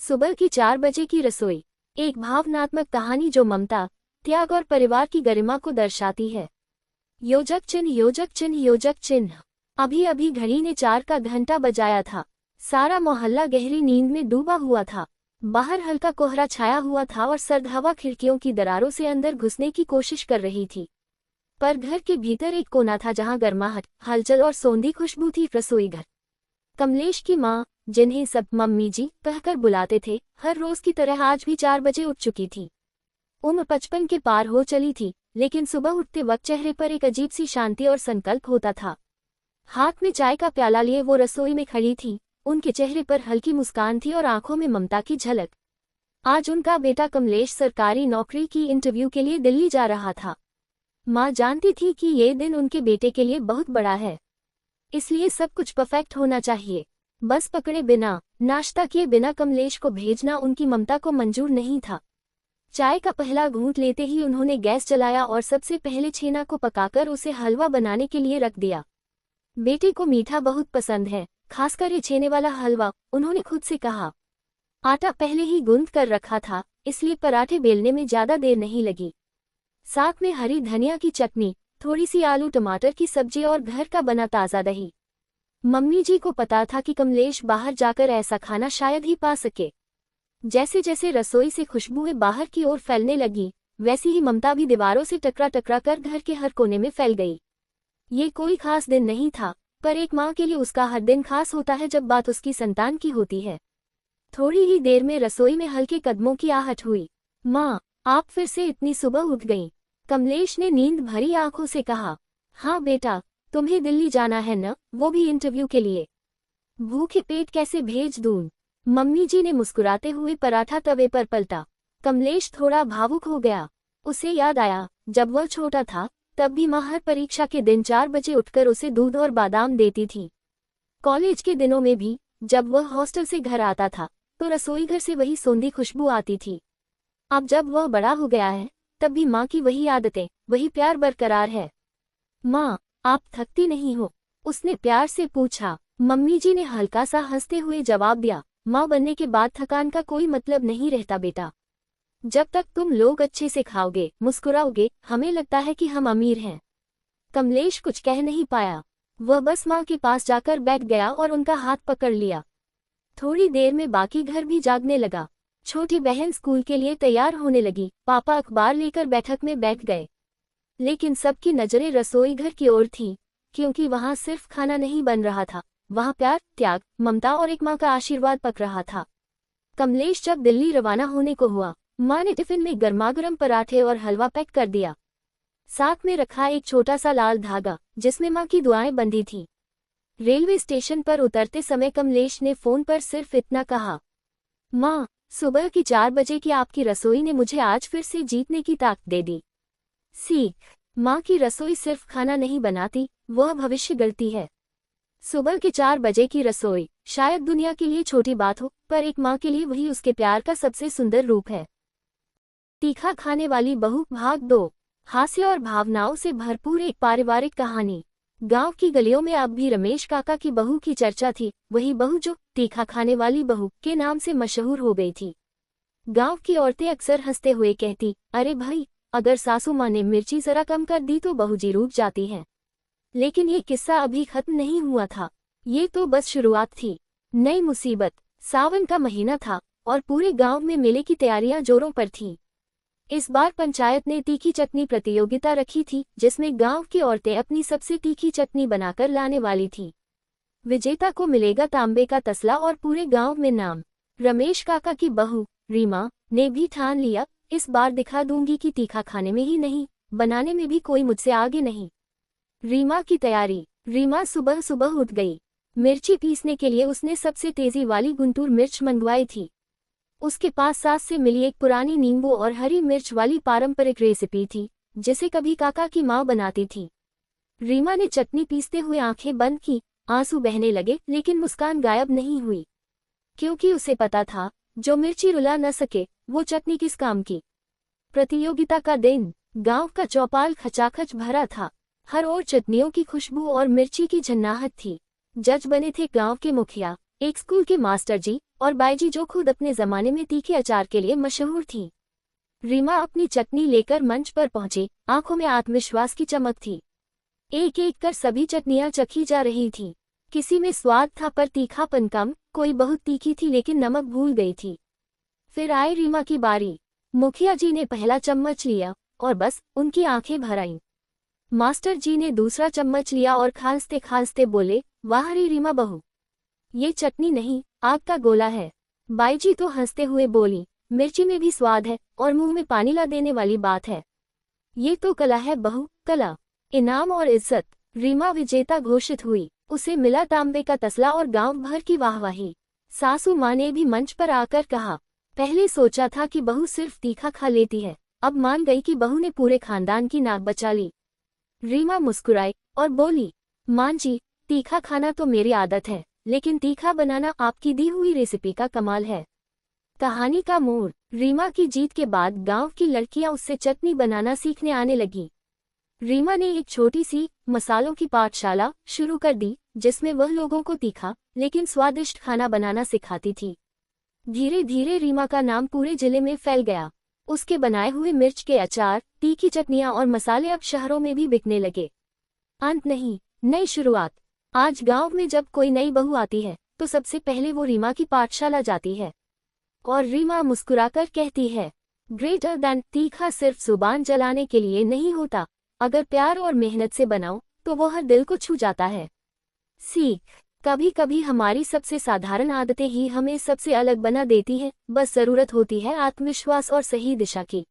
सुबह की 4 बजे की रसोई, एक भावनात्मक कहानी जो ममता, त्याग और परिवार की गरिमा को दर्शाती है। योजक चिन्ह, योजक चिन्ह, योजक चिन्ह। अभी अभी घड़ी ने 4 का घंटा बजाया था। सारा मोहल्ला गहरी नींद में डूबा हुआ था। बाहर हल्का कोहरा छाया हुआ था और सर्द हवा खिड़कियों की दरारों से अंदर घुसने की कोशिश कर रही थी। पर घर के भीतर एक कोना था जहां गर्माहट, हलचल और सौंधी खुशबू थी। रसोई घर। कमलेश की माँ, जिन्हें सब मम्मी जी कहकर बुलाते थे, हर रोज की तरह आज भी 4 बजे उठ चुकी थी। उम्र 55 के पार हो चली थी, लेकिन सुबह उठते वक्त चेहरे पर एक अजीब सी शांति और संकल्प होता था। हाथ में चाय का प्याला लिए वो रसोई में खड़ी थी। उनके चेहरे पर हल्की मुस्कान थी और आंखों में ममता की झलक। आज उनका बेटा कमलेश सरकारी नौकरी की इंटरव्यू के लिए दिल्ली जा रहा था। माँ जानती थी कि ये दिन उनके बेटे के लिए बहुत बड़ा है, इसलिए सब कुछ परफेक्ट होना चाहिए। बस पकड़े बिना, नाश्ता किए बिना कमलेश को भेजना उनकी ममता को मंजूर नहीं था। चाय का पहला घूंट लेते ही उन्होंने गैस जलाया और सबसे पहले छेना को पकाकर उसे हलवा बनाने के लिए रख दिया। बेटे को मीठा बहुत पसंद है, खासकर ये छेने वाला हलवा, उन्होंने खुद से कहा। आटा पहले ही गूंथ कर रखा था, इसलिए पराठे बेलने में ज्यादा देर नहीं लगी। साथ में हरी धनिया की चटनी, थोड़ी सी आलू टमाटर की सब्जी और घर का बना ताज़ा दही। मम्मी जी को पता था कि कमलेश बाहर जाकर ऐसा खाना शायद ही पा सके। जैसे जैसे रसोई से खुशबुएं बाहर की ओर फैलने लगी, वैसी ही ममता भी दीवारों से टकरा टकरा कर घर के हर कोने में फैल गई। ये कोई खास दिन नहीं था, पर एक माँ के लिए उसका हर दिन खास होता है जब बात उसकी संतान की होती है। थोड़ी ही देर में रसोई में हल्के कदमों की आहट हुई। माँ, आप फिर से इतनी सुबह उठ गईं? कमलेश ने नींद भरी आंखों से कहा। हाँ बेटा, तुम्हें दिल्ली जाना है न, वो भी इंटरव्यू के लिए। भूखे पेट कैसे भेज दूं? मम्मी जी ने मुस्कुराते हुए पराठा तवे पर पलटा। कमलेश थोड़ा भावुक हो गया। उसे याद आया, जब वह छोटा था तब भी माँ हर परीक्षा के दिन 4 बजे उठकर उसे दूध और बादाम देती थी। कॉलेज के दिनों में भी जब वह हॉस्टल से घर आता था तो रसोई घर से वही सौंधी खुशबू आती थी। अब जब वह बड़ा हो गया है तब भी माँ की वही आदतें, वही प्यार बरकरार है। माँ, आप थकती नहीं हो? उसने प्यार से पूछा। मम्मी जी ने हल्का सा हंसते हुए जवाब दिया, माँ बनने के बाद थकान का कोई मतलब नहीं रहता बेटा। जब तक तुम लोग अच्छे से खाओगे, मुस्कुराओगे, हमें लगता है कि हम अमीर हैं। कमलेश कुछ कह नहीं पाया। वह बस माँ के पास जाकर बैठ गया और उनका हाथ पकड़ लिया। थोड़ी देर में बाकी घर भी जागने लगा। छोटी बहन स्कूल के लिए तैयार होने लगी। पापा अखबार लेकर बैठक में बैठ गए, लेकिन सबकी नजरें रसोई घर की ओर थीं, क्योंकि वहां सिर्फ खाना नहीं बन रहा था, वहां प्यार, त्याग, ममता और एक माँ का आशीर्वाद पक रहा था। कमलेश जब दिल्ली रवाना होने को हुआ, माँ ने टिफिन में गर्मागर्म पराठे और हलवा पैक कर दिया। साथ में रखा एक छोटा सा लाल धागा जिसमें माँ की दुआएं बंधी थीं। रेलवे स्टेशन पर उतरते समय कमलेश ने फोन पर सिर्फ इतना कहा, माँ, सुबह की 4 बजे की आपकी रसोई ने मुझे आज फिर से जीतने की ताकत दे दी। सीख, माँ की रसोई सिर्फ खाना नहीं बनाती, वह भविष्य गढ़ती है। सुबह के 4 बजे की रसोई शायद दुनिया के लिए छोटी बात हो, पर एक माँ के लिए वही उसके प्यार का सबसे सुंदर रूप है। तीखा खाने वाली बहू भाग 2। हास्य और भावनाओं से भरपूर एक पारिवारिक कहानी। गांव की गलियों में अब भी रमेश काका की बहू की चर्चा थी, वही बहू जो तीखा खाने वाली बहू के नाम से मशहूर हो गई थी। गांव की औरतें अक्सर हंसते हुए कहती, अरे भाई, अगर सासू माँ ने मिर्ची जरा कम कर दी तो बहू जी रूठ जाती है। लेकिन ये किस्सा अभी खत्म नहीं हुआ था। ये तो बस शुरुआत थी। नई मुसीबत। सावन का महीना था और पूरे गांव में मेले की तैयारियां जोरों पर थीं। इस बार पंचायत ने तीखी चटनी प्रतियोगिता रखी थी, जिसमें गांव की औरतें अपनी सबसे तीखी चटनी बनाकर लाने वाली थीं। विजेता को मिलेगा तांबे का तसला और पूरे गांव में नाम। रमेश काका की बहू रीमा ने भी ठान लिया, इस बार दिखा दूंगी कि तीखा खाने में ही नहीं, बनाने में भी कोई मुझसे आगे नहीं। रीमा की तैयारी। रीमा सुबह सुबह उठ गई। मिर्ची पीसने के लिए उसने सबसे तेजी वाली गुंटूर मिर्च मंगवाई थी। उसके पास सास से मिली एक पुरानी नींबू और हरी मिर्च वाली पारंपरिक रेसिपी थी, जिसे कभी काका की माँ बनाती थी। रीमा ने चटनी पीसते हुए आंखें बंद की। आंसू बहने लगे, लेकिन मुस्कान गायब नहीं हुई, क्योंकि उसे पता था, जो मिर्ची रुला न सके वो चटनी किस काम की। प्रतियोगिता का दिन। गांव का चौपाल खचाखच भरा था। हर ओर चटनियों की खुशबू और मिर्ची की झन्नाहट थी। जज बने थे गांव के मुखिया, एक स्कूल के मास्टर जी, और बाईजी जो खुद अपने जमाने में तीखे अचार के लिए मशहूर थी। रीमा अपनी चटनी लेकर मंच पर पहुंचे, आंखों में आत्मविश्वास की चमक थी। एक एक कर सभी चटनियां चखी जा रही थीं। किसी में स्वाद था पर तीखापन कम, कोई बहुत तीखी थी लेकिन नमक भूल गई थी। फिर आई रीमा की बारी। मुखिया जी ने पहला चम्मच लिया और बस उनकी आंखें भर आईं। मास्टर जी ने दूसरा चम्मच लिया और खांसते खांसते बोले, वाह रे रीमा बहू, ये चटनी नहीं, आग का गोला है। बाईजी तो हंसते हुए बोली, मिर्ची में भी स्वाद है और मुंह में पानी ला देने वाली बात है। ये तो कला है बहू, कला। इनाम और इज्जत। रीमा विजेता घोषित हुई। उसे मिला तांबे का तसला और गांव भर की वाहवाही। सासू माँ ने भी मंच पर आकर कहा, पहले सोचा था कि बहू सिर्फ तीखा खा लेती है, अब मान गई कि बहू ने पूरे खानदान की नाक बचा ली। रीमा मुस्कुराई और बोली, मां जी, तीखा खाना तो मेरी आदत है, लेकिन तीखा बनाना आपकी दी हुई रेसिपी का कमाल है। कहानी का मोड़। रीमा की जीत के बाद गांव की लड़कियां उससे चटनी बनाना सीखने आने लगी। रीमा ने एक छोटी सी मसालों की पाठशाला शुरू कर दी, जिसमें वह लोगों को तीखा लेकिन स्वादिष्ट खाना बनाना सिखाती थी। धीरे धीरे रीमा का नाम पूरे जिले में फैल गया। उसके बनाए हुए मिर्च के अचार, तीखी चटनियां और मसाले अब शहरों में भी बिकने लगे। अंत नहीं, नई शुरुआत। आज गांव में जब कोई नई बहू आती है तो सबसे पहले वो रीमा की पाठशाला जाती है और रीमा मुस्कुराकर कहती है, ग्रेटर दैन तीखा सिर्फ जुबान जलाने के लिए नहीं होता, अगर प्यार और मेहनत से बनाओ तो वो हर दिल को छू जाता है। सीख। कभी कभी हमारी सबसे साधारण आदतें ही हमें सबसे अलग बना देती हैं, बस जरूरत होती है आत्मविश्वास और सही दिशा की।